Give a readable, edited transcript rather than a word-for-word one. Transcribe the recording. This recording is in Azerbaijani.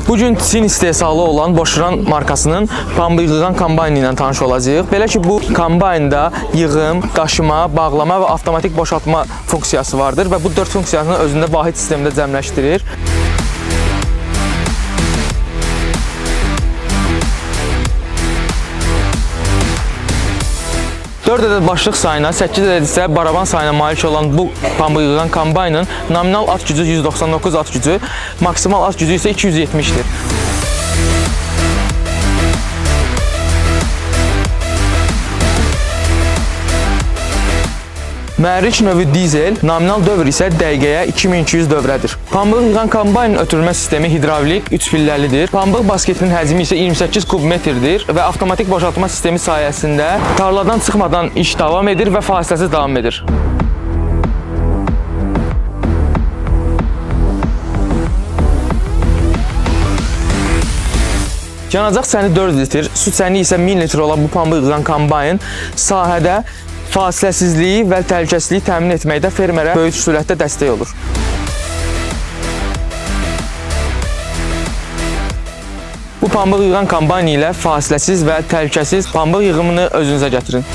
Bu gün Çin istehsalı olan Boşran markasının pambıq yığan kombayni ilə tanış olacağıq. Belə ki, bu kombaynda yığım, daşıma, bağlama və avtomatik boşaltma funksiyası vardır və bu 4 funksiyasını özündə vahid sistemdə cəmləşdirir. 4 ədəd başlıq sayına, 8 ədəd isə baraban sayına malik olan bu pambıq yığan kombaynın nominal at gücü 199 at gücü, maksimal at gücü isə 270-dir. Mühərrik növü dizel, nominal dövr isə dəqiqəyə 2200 dövrədir. Pambıq yığan kombaynın ötürülmə sistemi hidravlik 3 pilləlidir. Pambıq basketinin həcmi isə 28 kubmetrdir və avtomatik boşaltma sistemi sayəsində tarladan çıxmadan iş davam edir və fasiləsiz davam edir. Yanacaq çəni 4 litr, su çəni isə 1000 litr olan bu pambıq yığan kombayn sahədə fasiləsizliyi və təhlükəsizliyi təmin etməkdə fermerə böyük sürətdə dəstək olur. Bu pambıq yığan kombayni ilə fasiləsiz və təhlükəsiz pambıq yığımını özünüzə gətirin.